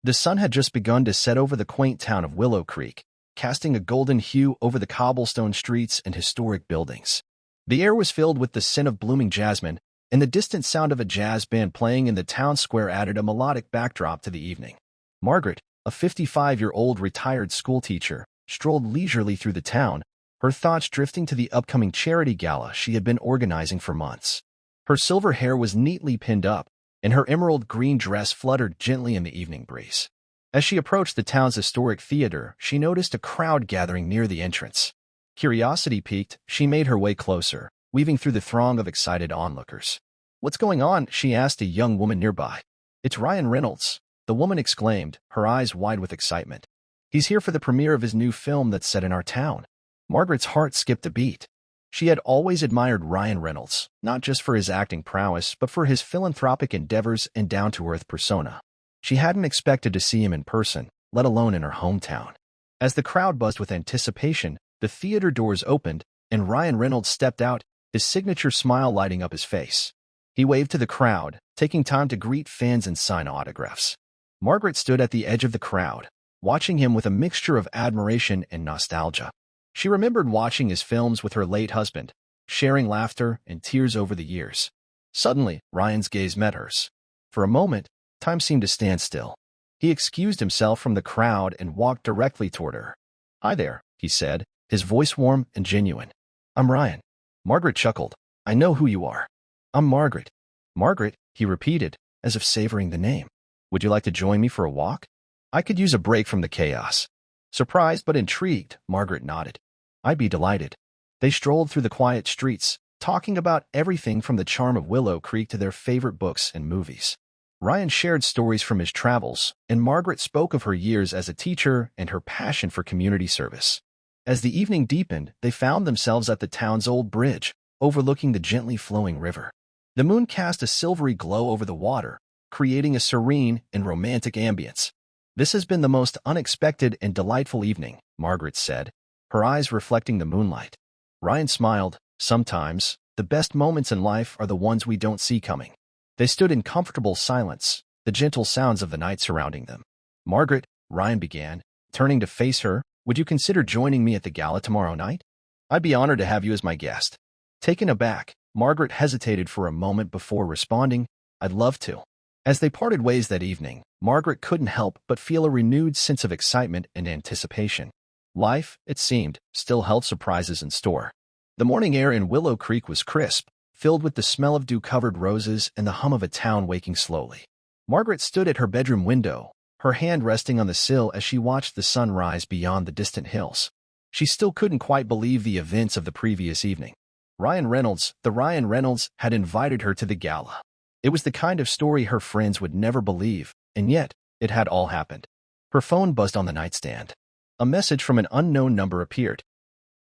The sun had just begun to set over the quaint town of Willow Creek, casting a golden hue over the cobblestone streets and historic buildings. The air was filled with the scent of blooming jasmine, and the distant sound of a jazz band playing in the town square added a melodic backdrop to the evening. Margaret, a 55-year-old retired schoolteacher, strolled leisurely through the town, her thoughts drifting to the upcoming charity gala she had been organizing for months. Her silver hair was neatly pinned up, and her emerald green dress fluttered gently in the evening breeze. As she approached the town's historic theater, she noticed a crowd gathering near the entrance. Curiosity piqued, she made her way closer, weaving through the throng of excited onlookers. "What's going on?" she asked a young woman nearby. "It's Ryan Reynolds," the woman exclaimed, her eyes wide with excitement. "He's here for the premiere of his new film that's set in our town." Margaret's heart skipped a beat. She had always admired Ryan Reynolds, not just for his acting prowess, but for his philanthropic endeavors and down-to-earth persona. She hadn't expected to see him in person, let alone in her hometown. As the crowd buzzed with anticipation, the theater doors opened, and Ryan Reynolds stepped out, his signature smile lighting up his face. He waved to the crowd, taking time to greet fans and sign autographs. Margaret stood at the edge of the crowd, watching him with a mixture of admiration and nostalgia. She remembered watching his films with her late husband, sharing laughter and tears over the years. Suddenly, Ryan's gaze met hers. For a moment, time seemed to stand still. He excused himself from the crowd and walked directly toward her. "Hi there," he said, his voice warm and genuine. "I'm Ryan." Margaret chuckled. "I know who you are." "I'm Margaret." "Margaret," he repeated, as if savoring the name. "Would you like to join me for a walk? I could use a break from the chaos." Surprised but intrigued, Margaret nodded. "I'd be delighted." They strolled through the quiet streets, talking about everything from the charm of Willow Creek to their favorite books and movies. Ryan shared stories from his travels, and Margaret spoke of her years as a teacher and her passion for community service. As the evening deepened, they found themselves at the town's old bridge, overlooking the gently flowing river. The moon cast a silvery glow over the water, creating a serene and romantic ambience. "This has been the most unexpected and delightful evening," Margaret said, her eyes reflecting the moonlight. Ryan smiled. "Sometimes, the best moments in life are the ones we don't see coming." They stood in comfortable silence, the gentle sounds of the night surrounding them. "Margaret," Ryan began, turning to face her, "would you consider joining me at the gala tomorrow night? I'd be honored to have you as my guest." Taken aback, Margaret hesitated for a moment before responding, "I'd love to." As they parted ways that evening, Margaret couldn't help but feel a renewed sense of excitement and anticipation. Life, it seemed, still held surprises in store. The morning air in Willow Creek was crisp, filled with the smell of dew-covered roses and the hum of a town waking slowly. Margaret stood at her bedroom window, her hand resting on the sill as she watched the sun rise beyond the distant hills. She still couldn't quite believe the events of the previous evening. Ryan Reynolds had invited her to the gala. It was the kind of story her friends would never believe, and yet, it had all happened. Her phone buzzed on the nightstand. A message from an unknown number appeared.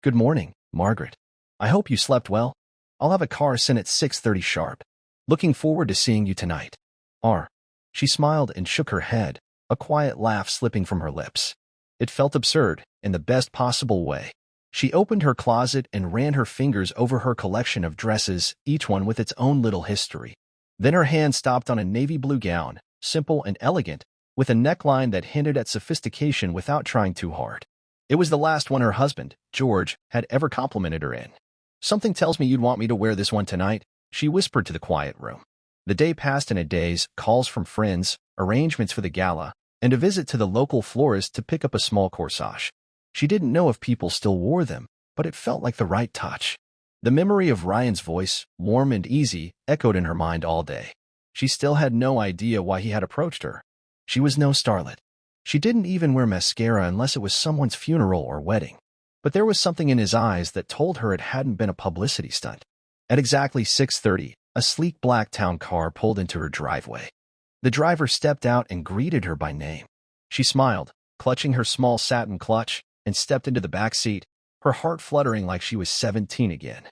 "Good morning, Margaret. I hope you slept well. I'll have a car sent at 6:30 sharp. Looking forward to seeing you tonight. R." She smiled and shook her head, a quiet laugh slipping from her lips. It felt absurd, in the best possible way. She opened her closet and ran her fingers over her collection of dresses, each one with its own little history. Then her hand stopped on a navy blue gown, simple and elegant, with a neckline that hinted at sophistication without trying too hard. It was the last one her husband, George, had ever complimented her in. "Something tells me you'd want me to wear this one tonight," she whispered to the quiet room. The day passed in a daze, calls from friends, arrangements for the gala, and a visit to the local florist to pick up a small corsage. She didn't know if people still wore them, but it felt like the right touch. The memory of Ryan's voice, warm and easy, echoed in her mind all day. She still had no idea why he had approached her. She was no starlet. She didn't even wear mascara unless it was someone's funeral or wedding. But there was something in his eyes that told her it hadn't been a publicity stunt. At exactly 6:30, a sleek black town car pulled into her driveway. The driver stepped out and greeted her by name. She smiled, clutching her small satin clutch, and stepped into the back seat, her heart fluttering like she was 17 again.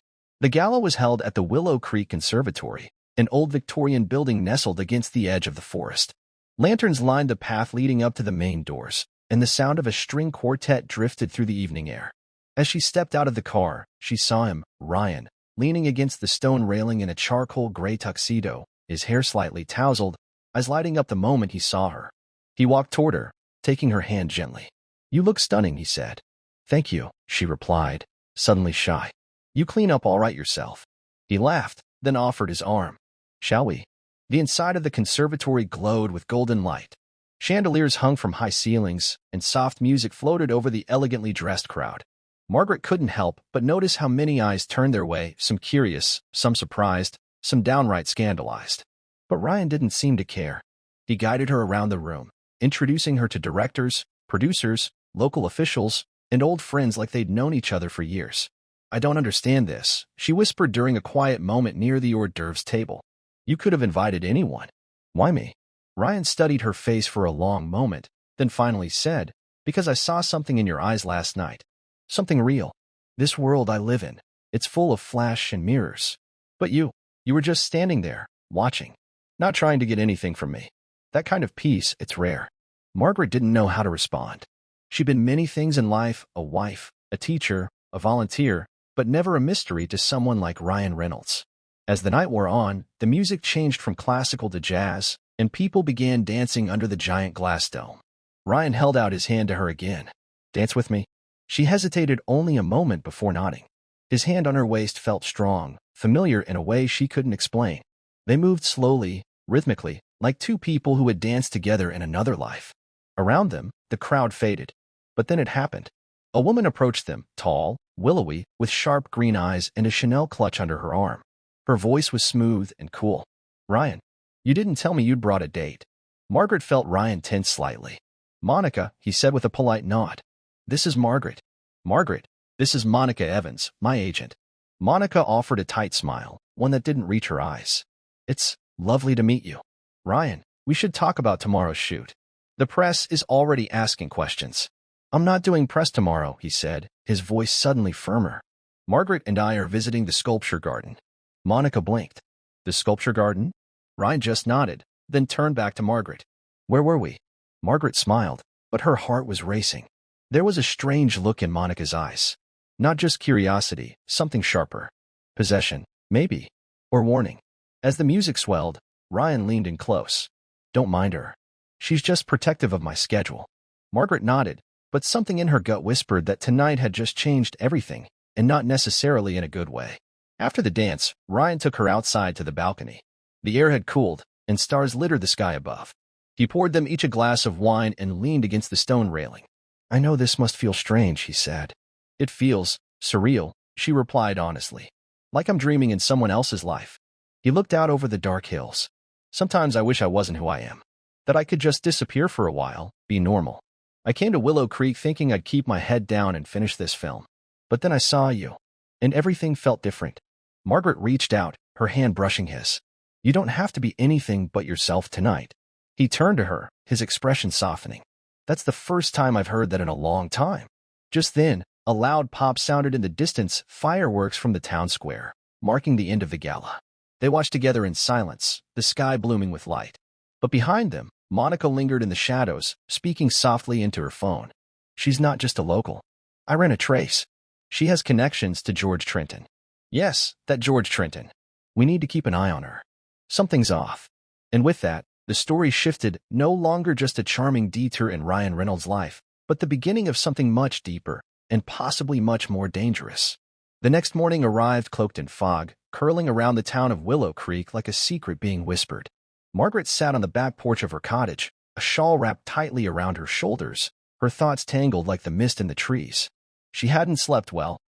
The gala was held at the Willow Creek Conservatory, an old Victorian building nestled against the edge of the forest. Lanterns lined the path leading up to the main doors, and the sound of a string quartet drifted through the evening air. As she stepped out of the car, she saw him, Ryan, leaning against the stone railing in a charcoal gray tuxedo, his hair slightly tousled, eyes lighting up the moment he saw her. He walked toward her, taking her hand gently. "You look stunning," he said. "Thank you," she replied, suddenly shy. "You clean up all right yourself." He laughed, then offered his arm. "Shall we?" The inside of the conservatory glowed with golden light. Chandeliers hung from high ceilings, and soft music floated over the elegantly dressed crowd. Margaret couldn't help but notice how many eyes turned their way, some curious, some surprised, some downright scandalized. But Ryan didn't seem to care. He guided her around the room, introducing her to directors, producers, local officials, and old friends like they'd known each other for years. "I don't understand this," she whispered during a quiet moment near the hors d'oeuvres table. "You could have invited anyone. Why me?" Ryan studied her face for a long moment, then finally said, "Because I saw something in your eyes last night. Something real. This world I live in, it's full of flash and mirrors. But you were just standing there, watching, not trying to get anything from me. That kind of peace, it's rare." Margaret didn't know how to respond. She'd been many things in life, a wife, a teacher, a volunteer, but never a mystery to someone like Ryan Reynolds. As the night wore on, the music changed from classical to jazz, and people began dancing under the giant glass dome. Ryan held out his hand to her again. "Dance with me?" She hesitated only a moment before nodding. His hand on her waist felt strong, familiar in a way she couldn't explain. They moved slowly, rhythmically, like two people who had danced together in another life. Around them, the crowd faded. But then it happened. A woman approached them, tall, willowy, with sharp green eyes and a Chanel clutch under her arm. Her voice was smooth and cool. "Ryan, you didn't tell me you'd brought a date." Margaret felt Ryan tense slightly. "Monica," he said with a polite nod. "This is Margaret. Margaret, this is Monica Evans, my agent." Monica offered a tight smile, one that didn't reach her eyes. "It's lovely to meet you. Ryan, we should talk about tomorrow's shoot. The press is already asking questions." "I'm not doing press tomorrow," he said, his voice suddenly firmer. "Margaret and I are visiting the sculpture garden." Monica blinked. "The sculpture garden?" Ryan just nodded, then turned back to Margaret. "Where were we?" Margaret smiled, but her heart was racing. There was a strange look in Monica's eyes. Not just curiosity, something sharper. Possession, maybe. Or warning. As the music swelled, Ryan leaned in close. "Don't mind her. She's just protective of my schedule." Margaret nodded, but something in her gut whispered that tonight had just changed everything, and not necessarily in a good way. After the dance, Ryan took her outside to the balcony. The air had cooled, and stars littered the sky above. He poured them each a glass of wine and leaned against the stone railing. "I know this must feel strange," he said. "It feels surreal," she replied honestly. "Like I'm dreaming in someone else's life." He looked out over the dark hills. "Sometimes I wish I wasn't who I am. That I could just disappear for a while, be normal. I came to Willow Creek thinking I'd keep my head down and finish this film. But then I saw you, and everything felt different." Margaret reached out, her hand brushing his. "You don't have to be anything but yourself tonight." He turned to her, his expression softening. "That's the first time I've heard that in a long time." Just then, a loud pop sounded in the distance, fireworks from the town square, marking the end of the gala. They watched together in silence, the sky blooming with light. But behind them, Monica lingered in the shadows, speaking softly into her phone. "She's not just a local. I ran a trace. She has connections to George Trenton." "Yes, that George Trenton. We need to keep an eye on her. Something's off." And with that, the story shifted, no longer just a charming detour in Ryan Reynolds' life, but the beginning of something much deeper, and possibly much more dangerous. The next morning arrived cloaked in fog, curling around the town of Willow Creek like a secret being whispered. Margaret sat on the back porch of her cottage, a shawl wrapped tightly around her shoulders, her thoughts tangled like the mist in the trees. She hadn't slept well,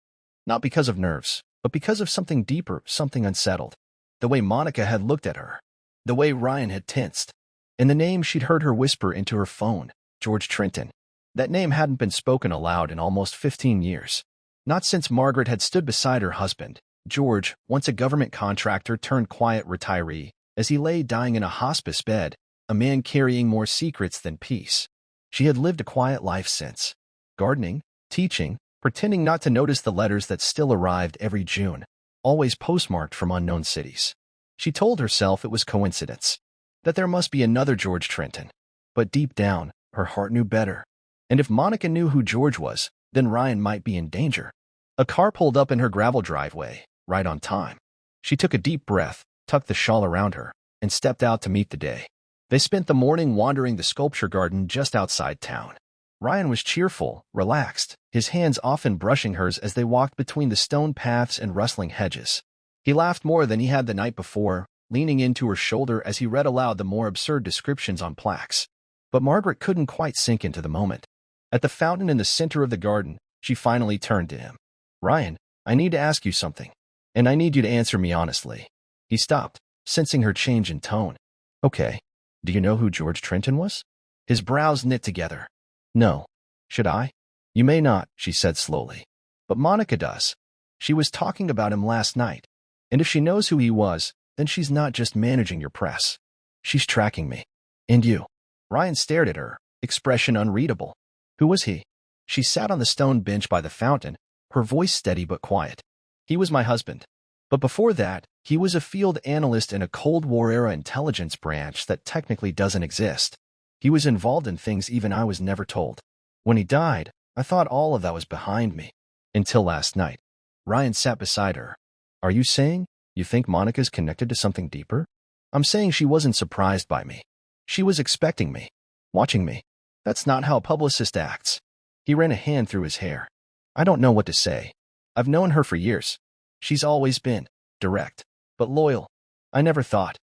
not because of nerves, but because of something deeper, something unsettled. The way Monica had looked at her, the way Ryan had tensed, and the name she'd heard her whisper into her phone, George Trenton. That name hadn't been spoken aloud in almost 15 years. Not since Margaret had stood beside her husband, George, once a government contractor turned quiet retiree, as he lay dying in a hospice bed, a man carrying more secrets than peace. She had lived a quiet life since. Gardening, teaching, pretending not to notice the letters that still arrived every June, always postmarked from unknown cities. She told herself it was coincidence, that there must be another George Trenton. But deep down, her heart knew better. And if Monica knew who George was, then Ryan might be in danger. A car pulled up in her gravel driveway, right on time. She took a deep breath, tucked the shawl around her, and stepped out to meet the day. They spent the morning wandering the sculpture garden just outside town. Ryan was cheerful, relaxed, his hands often brushing hers as they walked between the stone paths and rustling hedges. He laughed more than he had the night before, leaning into her shoulder as he read aloud the more absurd descriptions on plaques. But Margaret couldn't quite sink into the moment. At the fountain in the center of the garden, she finally turned to him. "Ryan, I need to ask you something, and I need you to answer me honestly." He stopped, sensing her change in tone. "Okay. Do you know who George Trenton was?" His brows knit together. "No. Should I?" "You may not," she said slowly. "But Monica does. She was talking about him last night. And if she knows who he was, then she's not just managing your press. She's tracking me. And you." Ryan stared at her, expression unreadable. "Who was he?" She sat on the stone bench by the fountain, her voice steady but quiet. "He was my husband. But before that, he was a field analyst in a Cold War-era intelligence branch that technically doesn't exist. He was involved in things even I was never told. When he died, I thought all of that was behind me. Until last night." Ryan sat beside her. "Are you saying you think Monica's connected to something deeper?" "I'm saying she wasn't surprised by me. She was expecting me, watching me. That's not how a publicist acts." He ran a hand through his hair. "I don't know what to say. I've known her for years. She's always been direct, but loyal. I never thought."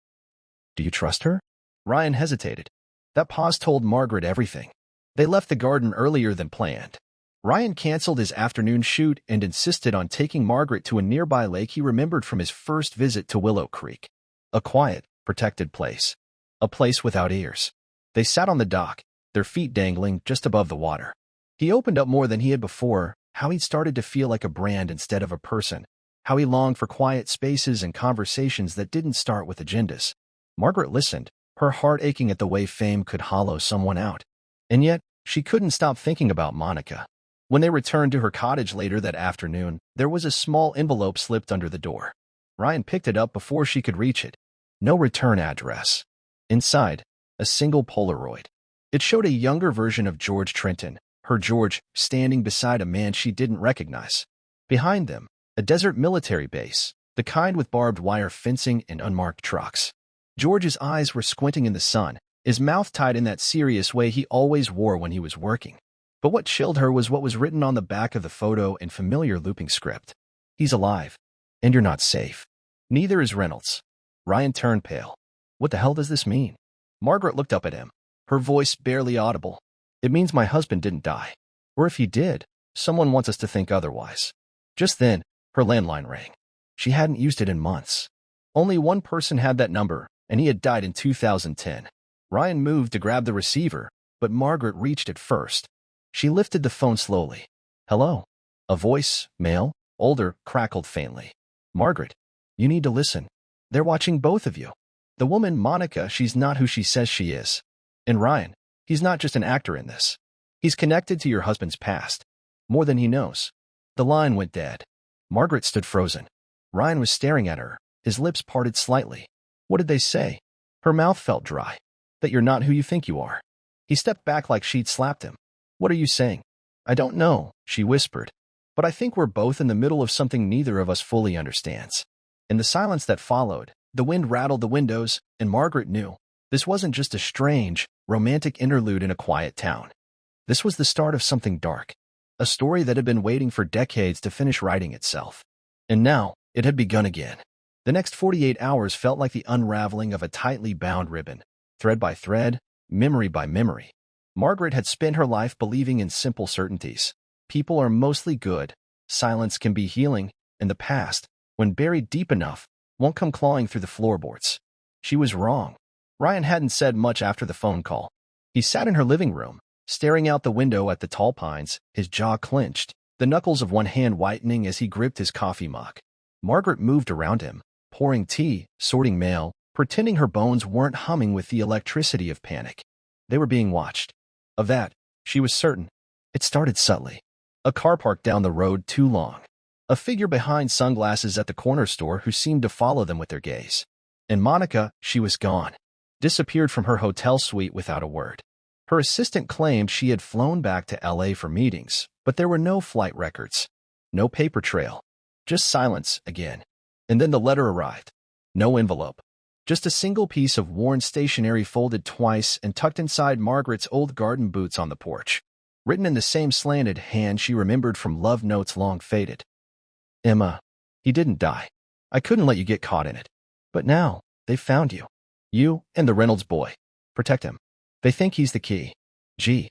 "Do you trust her?" Ryan hesitated. That pause told Margaret everything. They left the garden earlier than planned. Ryan canceled his afternoon shoot and insisted on taking Margaret to a nearby lake he remembered from his first visit to Willow Creek. A quiet, protected place. A place without ears. They sat on the dock, their feet dangling just above the water. He opened up more than he had before, how he'd started to feel like a brand instead of a person, how he longed for quiet spaces and conversations that didn't start with agendas. Margaret listened, her heart aching at the way fame could hollow someone out. And yet, she couldn't stop thinking about Monica. When they returned to her cottage later that afternoon, there was a small envelope slipped under the door. Ryan picked it up before she could reach it. No return address. Inside, a single Polaroid. It showed a younger version of George Trenton, her George, standing beside a man she didn't recognize. Behind them, a desert military base, the kind with barbed wire fencing and unmarked trucks. George's eyes were squinting in the sun, his mouth tied in that serious way he always wore when he was working. But what chilled her was what was written on the back of the photo in familiar looping script. "He's alive, and you're not safe. Neither is Reynolds." Ryan turned pale. "What the hell does this mean?" Margaret looked up at him, her voice barely audible. "It means my husband didn't die. Or if he did, someone wants us to think otherwise." Just then, her landline rang. She hadn't used it in months. Only one person had that number, and he had died in 2010. Ryan moved to grab the receiver, but Margaret reached it first. She lifted the phone slowly. "Hello?" A voice, male, older, crackled faintly. "Margaret, you need to listen. They're watching both of you. The woman, Monica, she's not who she says she is. And Ryan, he's not just an actor in this. He's connected to your husband's past. More than he knows." The line went dead. Margaret stood frozen. Ryan was staring at her, his lips parted slightly. What did they say? Her mouth felt dry. "That you're not who you think you are." He stepped back like she'd slapped him. "What are you saying?" "I don't know," she whispered. "But I think we're both in the middle of something neither of us fully understands." In the silence that followed, the wind rattled the windows, and Margaret knew this wasn't just a strange, romantic interlude in a quiet town. This was the start of something dark, a story that had been waiting for decades to finish writing itself. And now, it had begun again. The next 48 hours felt like the unraveling of a tightly bound ribbon, thread by thread, memory by memory. Margaret had spent her life believing in simple certainties. People are mostly good, silence can be healing, and the past, when buried deep enough, won't come clawing through the floorboards. She was wrong. Ryan hadn't said much after the phone call. He sat in her living room, staring out the window at the tall pines, his jaw clenched, the knuckles of one hand whitening as he gripped his coffee mug. Margaret moved around him, pouring tea, sorting mail, pretending her bones weren't humming with the electricity of panic. They were being watched. Of that, she was certain. It started subtly. A car parked down the road too long. A figure behind sunglasses at the corner store who seemed to follow them with their gaze. And Monica, she was gone. Disappeared from her hotel suite without a word. Her assistant claimed she had flown back to LA for meetings, but there were no flight records. No paper trail. Just silence again. And then the letter arrived. No envelope. Just a single piece of worn stationery folded twice and tucked inside Margaret's old garden boots on the porch. Written in the same slanted hand she remembered from love notes long faded. Emma, he didn't die. I couldn't let you get caught in it. But now, they've found you. You and the Reynolds boy. Protect him. They think he's the key. Gee.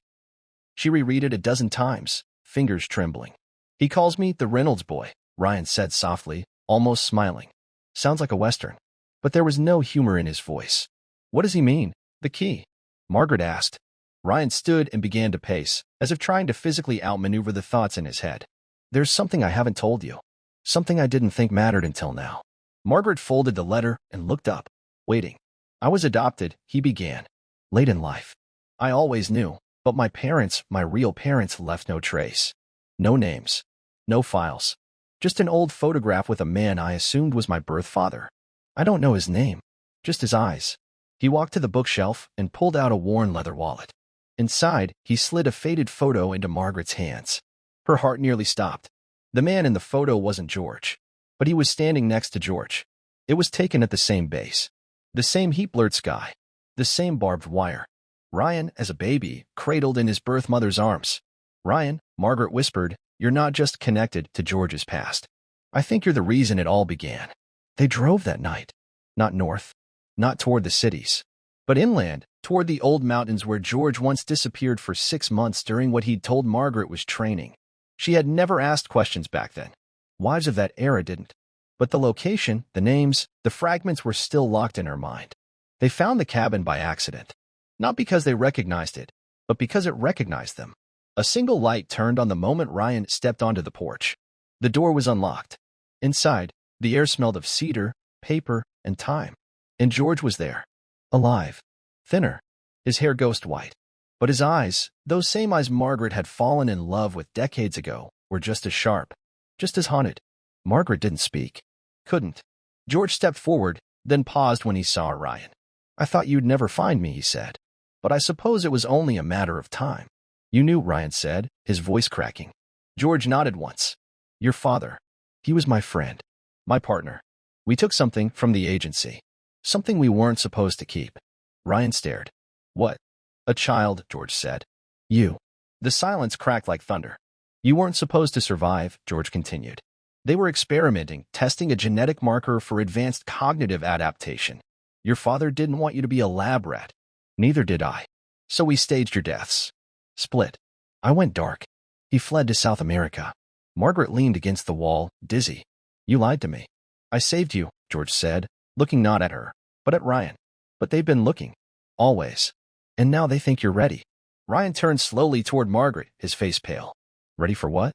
She reread it a dozen times, fingers trembling. He calls me the Reynolds boy, Ryan said softly, almost smiling. Sounds like a Western. But there was no humor in his voice. What does he mean, the key? Margaret asked. Ryan stood and began to pace, as if trying to physically outmaneuver the thoughts in his head. There's something I haven't told you. Something I didn't think mattered until now. Margaret folded the letter and looked up, waiting. I was adopted, he began. Late in life. I always knew, but my parents, my real parents, left no trace. No names. No files. Just an old photograph with a man I assumed was my birth father. I don't know his name. Just his eyes. He walked to the bookshelf and pulled out a worn leather wallet. Inside, he slid a faded photo into Margaret's hands. Her heart nearly stopped. The man in the photo wasn't George, but he was standing next to George. It was taken at the same base. The same heat-blurred sky. The same barbed wire. Ryan, as a baby, cradled in his birth mother's arms. Ryan, Margaret whispered, you're not just connected to George's past. I think you're the reason it all began. They drove that night. Not north. Not toward the cities. But inland, toward the old mountains where George once disappeared for 6 months during what he'd told Margaret was training. She had never asked questions back then. Wives of that era didn't. But the location, the names, the fragments were still locked in her mind. They found the cabin by accident. Not because they recognized it, but because it recognized them. A single light turned on the moment Ryan stepped onto the porch. The door was unlocked. Inside, the air smelled of cedar, paper, and time. And George was there. Alive. Thinner. His hair ghost white. But his eyes, those same eyes Margaret had fallen in love with decades ago, were just as sharp. Just as haunted. Margaret didn't speak. Couldn't. George stepped forward, then paused when he saw Ryan. I thought you'd never find me, he said. But I suppose it was only a matter of time. You knew, Ryan said, his voice cracking. George nodded once. Your father. He was my friend. My partner. We took something from the agency. Something we weren't supposed to keep. Ryan stared. What? A child, George said. You. The silence cracked like thunder. You weren't supposed to survive, George continued. They were experimenting, testing a genetic marker for advanced cognitive adaptation. Your father didn't want you to be a lab rat. Neither did I. So we staged your deaths. Split. I went dark. He fled to South America. Margaret leaned against the wall, dizzy. You lied to me. I saved you, George said, looking not at her, but at Ryan. But they've been looking. Always. And now they think you're ready. Ryan turned slowly toward Margaret, his face pale. Ready for what?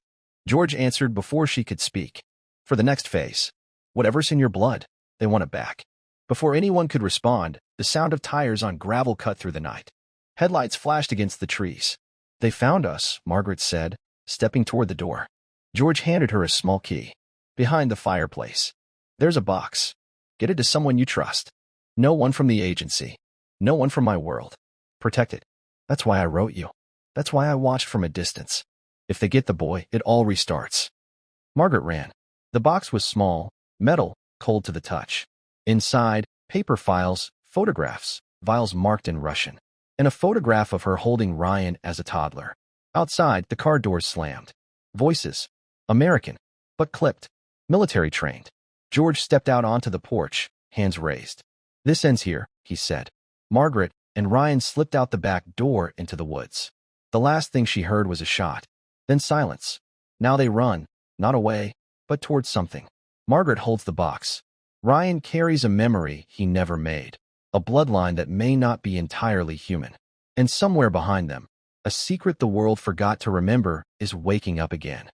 George answered before she could speak. For the next phase. Whatever's in your blood, they want it back. Before anyone could respond, the sound of tires on gravel cut through the night. Headlights flashed against the trees. They found us, Margaret said, stepping toward the door. George handed her a small key. Behind the fireplace. There's a box. Get it to someone you trust. No one from the agency. No one from my world. Protect it. That's why I wrote you. That's why I watched from a distance. If they get the boy, it all restarts. Margaret ran. The box was small, metal, cold to the touch. Inside, paper files, photographs, vials marked in Russian, and a photograph of her holding Ryan as a toddler. Outside, the car doors slammed. Voices. American, but clipped. Military trained. George stepped out onto the porch, hands raised. This ends here, he said. Margaret and Ryan slipped out the back door into the woods. The last thing she heard was a shot. Then silence. Now they run, not away, but towards something. Margaret holds the box. Ryan carries a memory he never made. A bloodline that may not be entirely human. And somewhere behind them, a secret the world forgot to remember is waking up again.